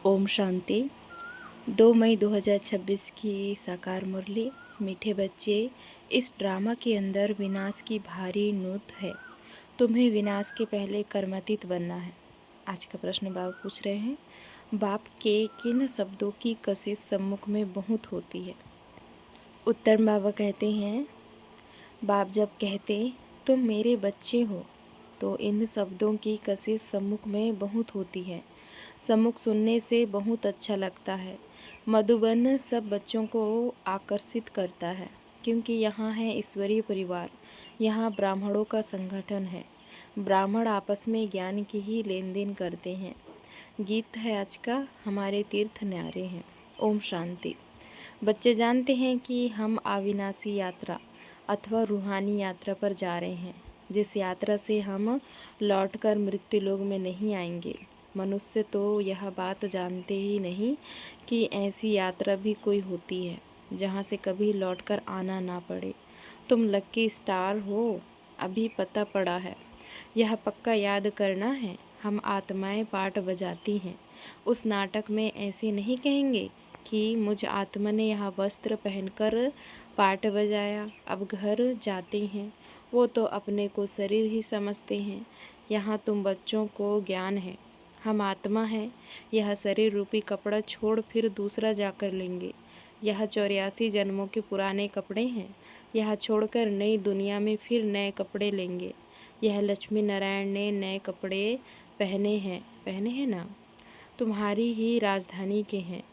ओम शांति। 2 मई 2026 की साकार मुरली। मीठे बच्चे, इस ड्रामा के अंदर विनाश की भारी नोट है। तुम्हें विनाश के पहले कर्मातीत बनना है। आज का प्रश्न बाबा पूछ रहे हैं, बाप के किन शब्दों की कशिश सम्मुख में बहुत होती है। उत्तर बाबा कहते हैं, बाप जब कहते तुम मेरे बच्चे हो तो इन शब्दों की कशिश सम्मुख में बहुत होती है। सम्मुख सुनने से बहुत अच्छा लगता है। मधुबन सब बच्चों को आकर्षित करता है क्योंकि यहाँ है ईश्वरीय परिवार। यहाँ ब्राह्मणों का संगठन है। ब्राह्मण आपस में ज्ञान की ही लेन देन करते हैं। गीत है आज का, हमारे तीर्थ न्यारे हैं। ओम शांति। बच्चे जानते हैं कि हम अविनाशी यात्रा अथवा रूहानी यात्रा पर जा रहे हैं, जिस यात्रा से हम लौटकर मृत्यु लोक में नहीं आएंगे। मनुष्य तो यह बात जानते ही नहीं कि ऐसी यात्रा भी कोई होती है जहाँ से कभी लौटकर आना ना पड़े। तुम लक्की स्टार हो, अभी पता पड़ा है। यह पक्का याद करना है, हम आत्माएं पाठ बजाती हैं। उस नाटक में ऐसे नहीं कहेंगे कि मुझ आत्मा ने यह वस्त्र पहनकर पाठ बजाया, अब घर जाते हैं। वो तो अपने को शरीर ही समझते हैं। यहाँ तुम बच्चों को ज्ञान है, हम आत्मा हैं। यह शरीर रूपी कपड़ा छोड़ फिर दूसरा जाकर लेंगे। यह 84 जन्मों के पुराने कपड़े हैं। यह छोड़कर नई दुनिया में फिर नए कपड़े लेंगे। यह लक्ष्मी नारायण ने नए कपड़े पहने हैं ना, तुम्हारी ही राजधानी के हैं।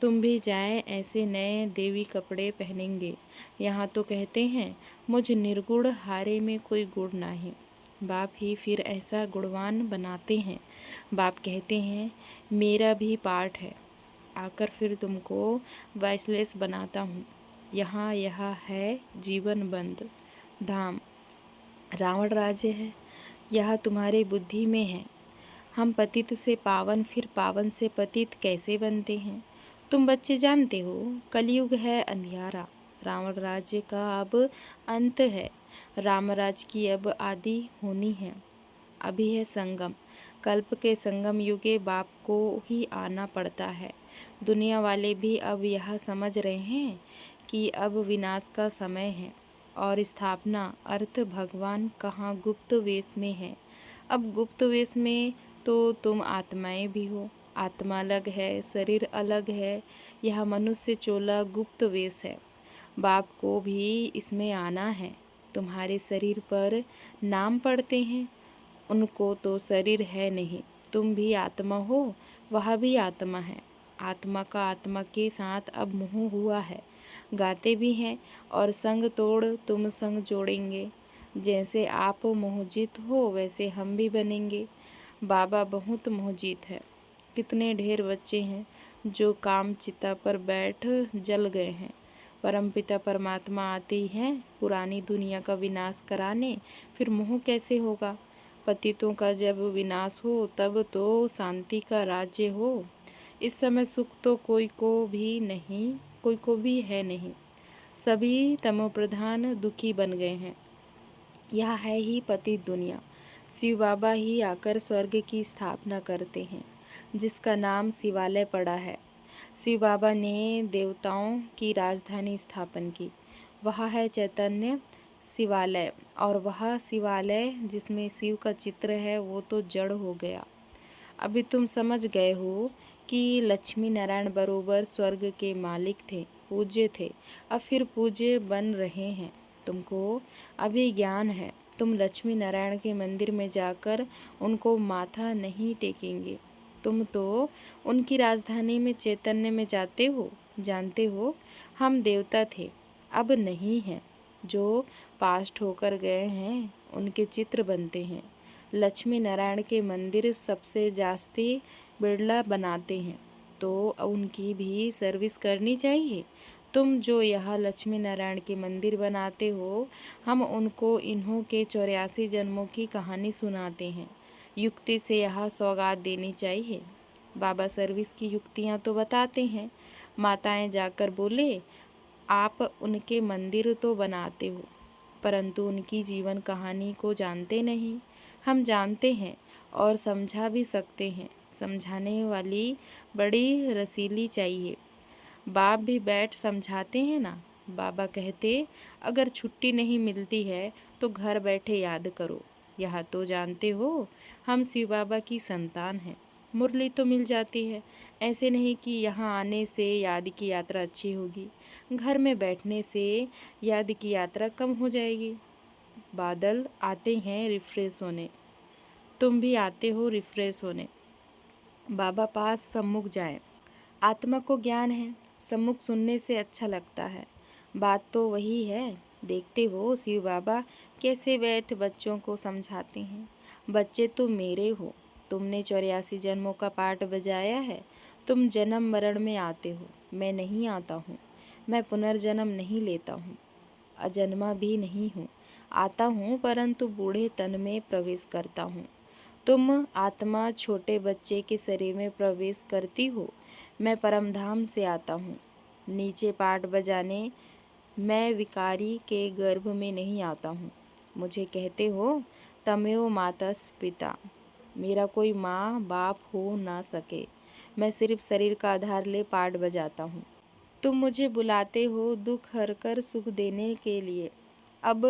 तुम भी जाएं, ऐसे नए देवी कपड़े पहनेंगे। यहाँ तो कहते हैं मुझ निर्गुण हारे में कोई गुण नहीं। बाप ही फिर ऐसा गुणवान बनाते हैं। बाप कहते हैं मेरा भी पाठ है, आकर फिर तुमको वॉइसलेस बनाता हूँ। यहाँ यह है जीवन बंद धाम, रावण राज्य है। यह तुम्हारे बुद्धि में है। हम पतित से पावन, फिर पावन से पतित कैसे बनते हैं। तुम बच्चे जानते हो, कलयुग है अंधियारा। रावण राज्य का अब अंत है। रामराज की अब आदि होनी है। अभी है संगम। कल्प के संगम युगे बाप को ही आना पड़ता है। दुनिया वाले भी अब यह समझ रहे हैं कि अब विनाश का समय है और स्थापना अर्थ भगवान कहाँ गुप्त वेश में है। अब गुप्त वेश में तो तुम आत्माएं भी हो। आत्मा अलग है, शरीर अलग है। यह मनुष्य चोला गुप्त वेश है। बाप को भी इसमें आना है। तुम्हारे शरीर पर नाम पढ़ते हैं, उनको तो शरीर है नहीं। तुम भी आत्मा हो, वह भी आत्मा है। आत्मा का आत्मा के साथ अब मोह हुआ है। गाते भी हैं और संग तोड़ तुम संग जोड़ेंगे। जैसे आप मोहजित हो वैसे हम भी बनेंगे। बाबा बहुत मोहजित है। कितने ढेर बच्चे हैं जो काम चिता पर बैठ जल गए हैं। परमपिता परमात्मा आते हैं पुरानी दुनिया का विनाश कराने, फिर मोह कैसे होगा। पतितों का जब विनाश हो तब तो शांति का राज्य हो। इस समय सुख तो कोई को भी है नहीं। सभी तमोप्रधान दुखी बन गए हैं। यह है ही पतित दुनिया। शिव बाबा ही आकर स्वर्ग की स्थापना करते हैं, जिसका नाम शिवालय पड़ा है। शिव बाबा ने देवताओं की राजधानी स्थापन की। वह है चैतन्य शिवालय, और वह शिवालय जिसमें शिव का चित्र है वो तो जड़ हो गया। अभी तुम समझ गए हो कि लक्ष्मी नारायण बरोबर स्वर्ग के मालिक थे, पूज्य थे, अब फिर पूज्य बन रहे हैं। तुमको अभी ज्ञान है। तुम लक्ष्मी नारायण के मंदिर में जाकर उनको माथा नहीं टेकेंगे। तुम तो उनकी राजधानी में चैतन्य में जाते हो। जानते हो हम देवता थे, अब नहीं हैं। जो पास्ट होकर गए हैं उनके चित्र बनते हैं। लक्ष्मी नारायण के मंदिर सबसे जास्ती बिरला बनाते हैं, तो उनकी भी सर्विस करनी चाहिए। तुम जो यहाँ लक्ष्मी नारायण के मंदिर बनाते हो, हम उनको इन्हों के 84 जन्मों की कहानी सुनाते हैं। युक्ति से यह सौगात देनी चाहिए। बाबा सर्विस की युक्तियाँ तो बताते हैं। माताएं जाकर बोले, आप उनके मंदिर तो बनाते हो परंतु उनकी जीवन कहानी को जानते नहीं। हम जानते हैं और समझा भी सकते हैं। समझाने वाली बड़ी रसीली चाहिए। बाप भी बैठ समझाते हैं ना। बाबा कहते, अगर छुट्टी नहीं मिलती है तो घर बैठे याद करो। यह तो जानते हो हम शिव बाबा की संतान हैं। मुरली तो मिल जाती है, ऐसे नहीं कि यहाँ आने से याद की यात्रा अच्छी होगी। घर में बैठने से याद की यात्रा कम हो जाएगी। बादल आते हैं रिफ्रेश होने, तुम भी आते हो रिफ्रेश होने। बाबा पास सम्मुख जाएं। आत्मा को ज्ञान है, सम्मुख सुनने से अच्छा लगता है। बात तो वही है। देखते हो शिव बाबा कैसे बैठ बच्चों को समझाते हैं। बच्चे तुम मेरे हो, तुमने 84 जन्मों का पाठ बजाया है। तुम जन्म मरण में आते हो, मैं नहीं आता हूँ। मैं पुनर्जन्म नहीं लेता हूँ, अजन्मा भी नहीं हूँ। आता हूँ परंतु बूढ़े तन में प्रवेश करता हूँ। तुम आत्मा छोटे बच्चे के शरीर में प्रवेश करती हो। मैं परमधाम से आता हूँ नीचे पाठ बजाने। मैं विकारी के गर्भ में नहीं आता हूँ। मुझे कहते हो तमेव मातस पिता, मेरा कोई माँ बाप हो ना सके। मैं सिर्फ शरीर का आधार ले पाठ बजाता हूँ। तुम मुझे बुलाते हो दुख हरकर सुख देने के लिए। अब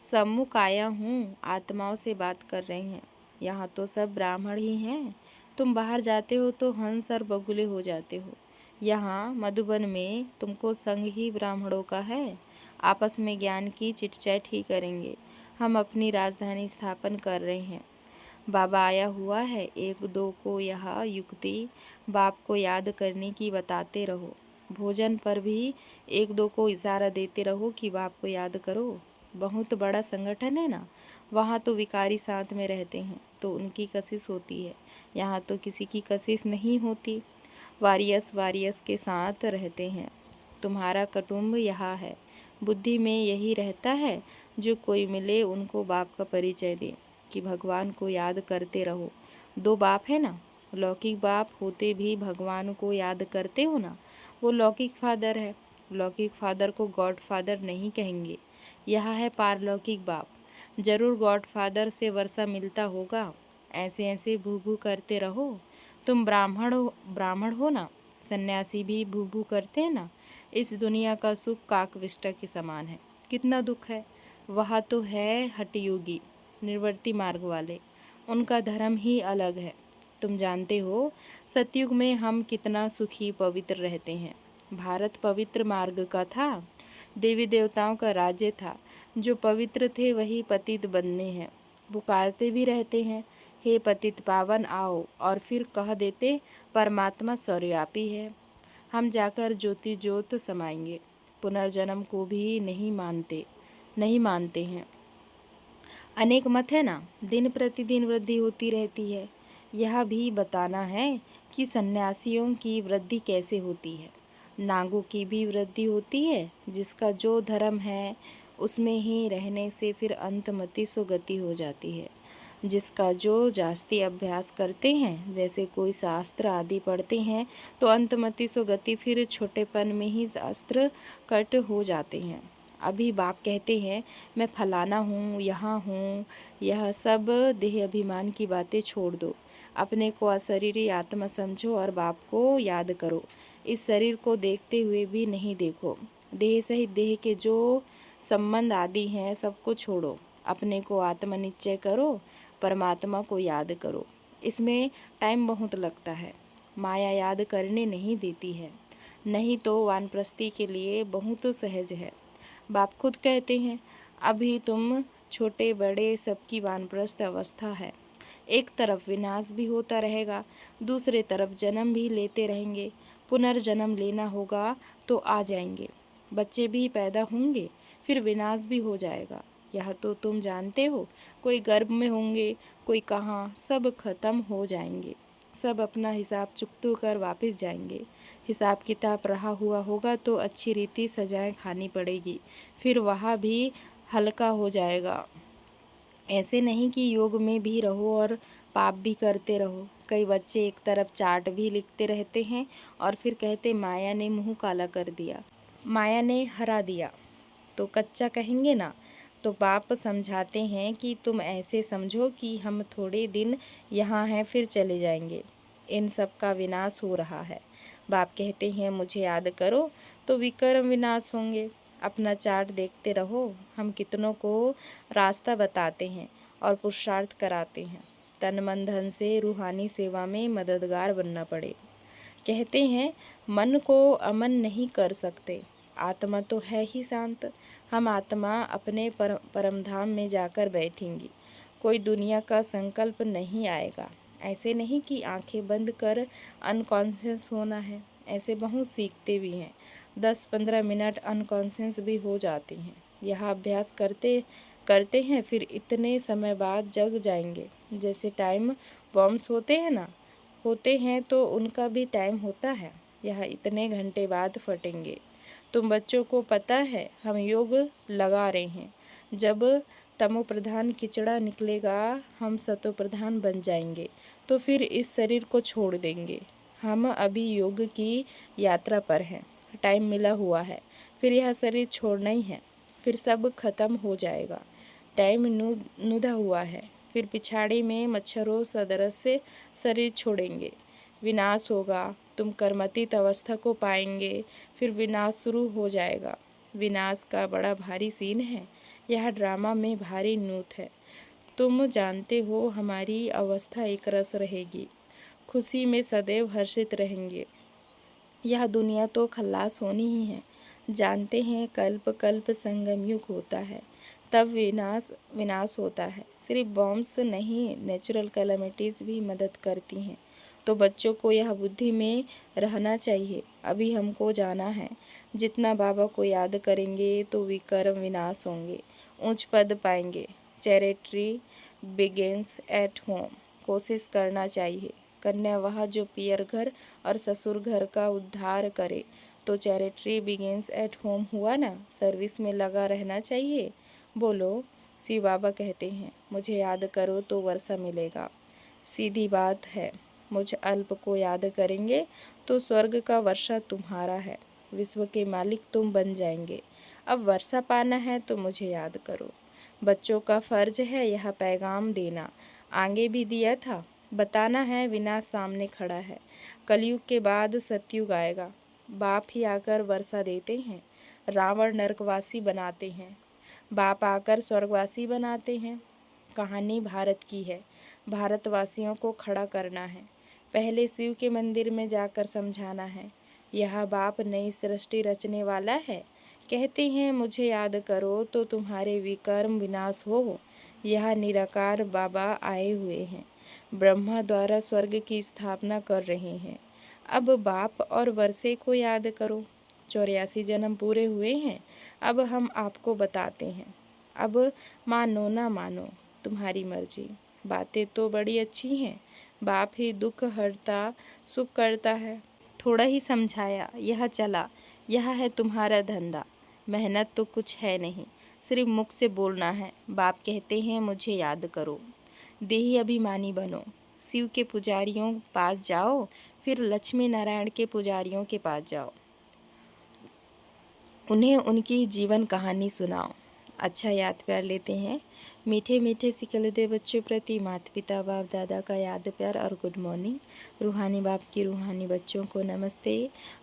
सम्मुख आया हूँ, आत्माओं से बात कर रहे हैं। यहाँ तो सब ब्राह्मण ही हैं। तुम बाहर जाते हो तो हंस और बगुले हो जाते हो। यहाँ मधुबन में तुमको संग ही ब्राह्मणों का है। आपस में ज्ञान की चिटचैट ही करेंगे। हम अपनी राजधानी स्थापन कर रहे हैं। बाबा आया हुआ है। एक दो को यह युक्ति बाप को याद करने की बताते रहो। भोजन पर भी एक दो को इशारा देते रहो कि बाप को याद करो। बहुत बड़ा संगठन है ना, वहाँ तो विकारी साथ में रहते हैं तो उनकी कशिश होती है। यहाँ तो किसी की कशिश नहीं होती, वारियस वारियस के साथ रहते हैं। तुम्हारा कुटुंब यहाँ है। बुद्धि में यही रहता है, जो कोई मिले उनको बाप का परिचय दे कि भगवान को याद करते रहो। दो बाप है ना, लौकिक बाप होते भी भगवान को याद करते हो ना, वो लौकिक फादर है। लौकिक फादर को गॉड फादर नहीं कहेंगे। यह है पारलौकिक बाप। जरूर गॉड फादर से वर्षा मिलता होगा। ऐसे ऐसे भू भू करते रहो। तुम ब्राह्मण हो ना, सन्यासी भी भू भू करते हैं ना। इस दुनिया का सुख काकविष्टा के समान है। कितना दुख है। वह तो है हठयोगी, निर्वर्ती मार्ग वाले, उनका धर्म ही अलग है। तुम जानते हो सतयुग में हम कितना सुखी पवित्र रहते हैं। भारत पवित्र मार्ग का था, देवी देवताओं का राज्य था। जो पवित्र थे वही पतित बनने हैं। पुकारते भी रहते हैं, हे पतित पावन आओ, और फिर कह देते परमात्मा सर्वव्यापी है। हम जाकर ज्योति ज्योत समाएंगे। पुनर्जन्म को भी नहीं मानते हैं। अनेक मत है ना, दिन प्रतिदिन वृद्धि होती रहती है। यह भी बताना है कि सन्यासियों की वृद्धि कैसे होती है। नागों की भी वृद्धि होती है। जिसका जो धर्म है उसमें ही रहने से फिर अंतमति सो गति हो जाती है। जिसका जो जास्ती अभ्यास करते हैं, जैसे कोई शास्त्र आदि पढ़ते हैं, तो अंतमति सो गति फिर छोटेपन में ही शास्त्र कट हो जाते हैं। अभी बाप कहते हैं मैं फलाना हूँ, यहाँ हूँ। यह सब देह अभिमान की बातें छोड़ दो। अपने को अशरीरी आत्मा समझो और बाप को याद करो। इस शरीर को देखते हुए भी नहीं देखो। देह सहित देह के जो संबंध आदि हैं सबको छोड़ो। अपने को आत्मनिश्चय करो, परमात्मा को याद करो। इसमें टाइम बहुत लगता है, माया याद करने नहीं देती है। नहीं तो वानप्रस्थी के लिए बहुत सहज है। बाप खुद कहते हैं अभी तुम छोटे बड़े सबकी वानप्रस्थ अवस्था है। एक तरफ विनाश भी होता रहेगा, दूसरे तरफ जन्म भी लेते रहेंगे। पुनर्जन्म लेना होगा तो आ जाएंगे। बच्चे भी पैदा होंगे, फिर विनाश भी हो जाएगा। यह तो तुम जानते हो। कोई गर्भ में होंगे, कोई कहाँ, सब खत्म हो जाएंगे। सब अपना हिसाब चुकतू कर वापस जाएंगे। हिसाब किताब रहा हुआ होगा तो अच्छी रीति सजाएं खानी पड़ेगी, फिर वह भी हल्का हो जाएगा। ऐसे नहीं कि योग में भी रहो और पाप भी करते रहो। कई बच्चे एक तरफ चार्ट भी लिखते रहते हैं और फिर कहते माया ने मुंह काला कर दिया, माया ने हरा दिया, तो कच्चा कहेंगे ना। तो बाप समझाते हैं कि तुम ऐसे समझो कि हम थोड़े दिन यहाँ हैं फिर चले जाएंगे। इन सब का विनाश हो रहा है। बाप कहते हैं मुझे याद करो तो विकर्म विनाश होंगे। अपना चार्ट देखते रहो, हम कितनों को रास्ता बताते हैं और पुरुषार्थ कराते हैं। तन मन धन से रूहानी सेवा में मददगार बनना पड़े। कहते हैं मन को अमन नहीं कर सकते, आत्मा तो है ही शांत। हम आत्मा अपने परमधाम में जाकर बैठेंगी। कोई दुनिया का संकल्प नहीं आएगा। ऐसे नहीं कि आंखें बंद कर अनकॉन्शियस होना है, ऐसे बहुत सीखते भी हैं। 10-15 मिनट अनकॉन्शियस भी हो जाते हैं। यह अभ्यास करते करते हैं, फिर इतने समय बाद जग जाएंगे। जैसे टाइम बॉम्ब्स होते हैं तो उनका भी टाइम होता है। यह इतने घंटे बाद फटेंगे। तुम बच्चों को पता है हम योग लगा रहे हैं। जब तमो प्रधान किचड़ा निकलेगा, हम सतो प्रधान बन जाएंगे, तो फिर इस शरीर को छोड़ देंगे। हम अभी योग की यात्रा पर हैं। टाइम मिला हुआ है, फिर यह शरीर छोड़ना ही है, फिर सब खत्म हो जाएगा। टाइम नुदा हुआ है, फिर पिछाड़ी में मच्छरों सदरस से शरीर छोड़ेंगे। विनाश होगा, तुम कर्मतीत अवस्था को पाएंगे, फिर विनाश शुरू हो जाएगा। विनाश का बड़ा भारी सीन है। यह ड्रामा में भारी नूत है। तुम जानते हो हमारी अवस्था एक रस रहेगी, खुशी में सदैव हर्षित रहेंगे। यह दुनिया तो खल्लास होनी ही है। जानते हैं कल्प कल्प संगम युग होता है, तब विनाश विनाश होता है। सिर्फ बॉम्ब्स नहीं, नेचुरल कैलामिटीज़ भी मदद करती हैं। तो बच्चों को यह बुद्धि में रहना चाहिए। अभी हमको जाना है। जितना बाबा को याद करेंगे तो विकर्म विनाश होंगे, ऊंच पद पाएंगे। Charity begins at home. कोशिश करना चाहिए। कन्या वह जो पियर घर और ससुर घर का उद्धार करे। तो चैरिटी बिगिंस एट होम हुआ ना। सर्विस में लगा रहना चाहिए। बोलो। शिव बाबा कहते हैं मुझे याद करो तो वर्षा मिलेगा। सीधी बात है। मुझ अल्प को याद करेंगे तो स्वर्ग का वर्षा तुम्हारा है। विश्व के मालिक तुम बन जाएंगे। अब वर्षा पाना है तो मुझे याद करो। बच्चों का फर्ज है यह पैगाम देना। आगे भी दिया था, बताना है विनाश सामने खड़ा है। कलयुग के बाद सतयुग आएगा। बाप ही आकर वर्षा देते हैं। रावण नरकवासी बनाते हैं, बाप आकर स्वर्गवासी बनाते हैं। कहानी भारत की है। भारतवासियों को खड़ा करना है। पहले शिव के मंदिर में जाकर समझाना है, यह बाप नई सृष्टि रचने वाला है। कहते हैं मुझे याद करो तो तुम्हारे विकर्म विनाश हो। यह निराकार बाबा आए हुए हैं, ब्रह्मा द्वारा स्वर्ग की स्थापना कर रहे हैं। अब बाप और वर्षे को याद करो। 84 जन्म पूरे हुए हैं। अब हम आपको बताते हैं। अब मानो ना मानो तुम्हारी मर्जी। बातें तो बड़ी अच्छी हैं। बाप ही दुख हरता सुख करता है। थोड़ा ही समझाया, यह चला। यह है तुम्हारा धंधा। मेहनत तो कुछ है नहीं, सिर्फ मुख से बोलना है। बाप कहते हैं मुझे याद करो। देही अभिमानी बनो। शिव के पुजारियों पास जाओ, फिर लक्ष्मी नारायण के पुजारियों के पास जाओ, उन्हें उनकी जीवन कहानी सुनाओ। अच्छा याद प्यार लेते हैं। मीठे मीठे सिकलते बच्चों प्रति माता पिता बाप दादा का याद प्यार और गुड मॉर्निंग। रूहानी बाप की रूहानी बच्चों को नमस्ते।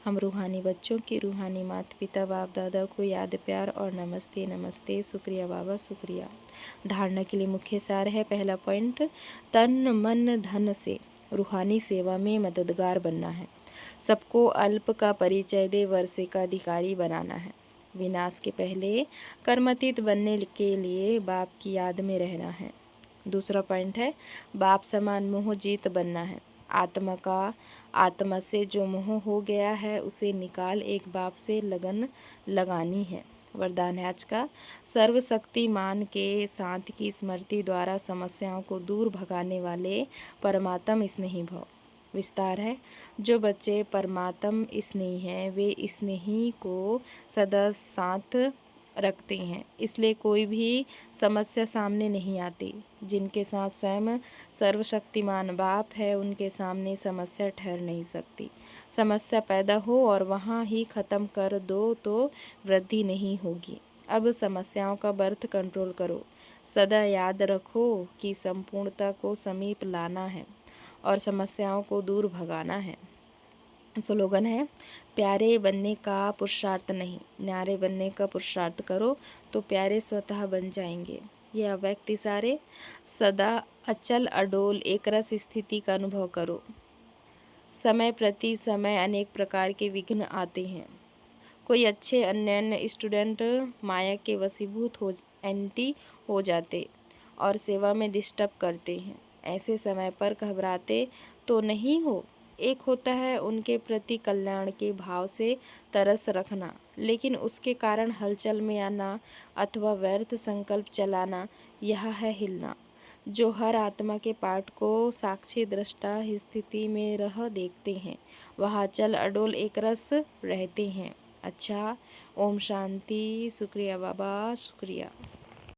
हम रूहानी बच्चों की रूहानी माता पिता बाप दादा को याद प्यार और नमस्ते नमस्ते। शुक्रिया बाबा, शुक्रिया। धारणा के लिए मुख्य सार है। पहला पॉइंट, तन मन धन से रूहानी सेवा में मददगार बनना है। सबको अल्प का परिचय दे वर्षे का अधिकारी बनाना है। विनाश के पहले कर्मातीत बनने के लिए बाप की याद में रहना है। दूसरा पॉइंट है, बाप समान मोह जीत बनना है। आत्मा से जो मोह हो गया है उसे निकाल एक बाप से लगन लगानी है। वरदान है आज का, सर्वशक्तिमान के शांत की स्मृति द्वारा समस्याओं को दूर भगाने वाले परमात्म स्नेही भव। विस्तार है, जो बच्चे परमात्म स्नेही हैं वे स्नेही को सदा साथ रखते हैं, इसलिए कोई भी समस्या सामने नहीं आती। जिनके साथ स्वयं सर्वशक्तिमान बाप है उनके सामने समस्या ठहर नहीं सकती। समस्या पैदा हो और वहाँ ही ख़त्म कर दो तो वृद्धि नहीं होगी। अब समस्याओं का बर्थ कंट्रोल करो। सदा याद रखो कि संपूर्णता को समीप लाना है। और समस्याओं को दूर भगाना है। स्लोगन है, प्यारे बनने का पुरुषार्थ नहीं, न्यारे बनने का पुरुषार्थ करो तो प्यारे स्वतः बन जाएंगे। यह व्यक्ति सारे सदा अचल अडोल एकरस स्थिति का अनुभव करो। समय प्रति समय अनेक प्रकार के विघ्न आते हैं। कोई अच्छे अन्य स्टूडेंट माया के वशीभूत हो एंटी हो जाते और सेवा में डिस्टर्ब करते हैं। ऐसे समय पर घबराते तो नहीं हो। एक होता है उनके प्रति कल्याण के भाव से तरस रखना, लेकिन उसके कारण हलचल में आना अथवा व्यर्थ संकल्प चलाना, यह है हिलना। जो हर आत्मा के पाठ को साक्षी दृष्टा स्थिति में रह देखते हैं, वह अचल अडोल एकरस रहते हैं। अच्छा, ओम शांति। शुक्रिया बाबा, शुक्रिया।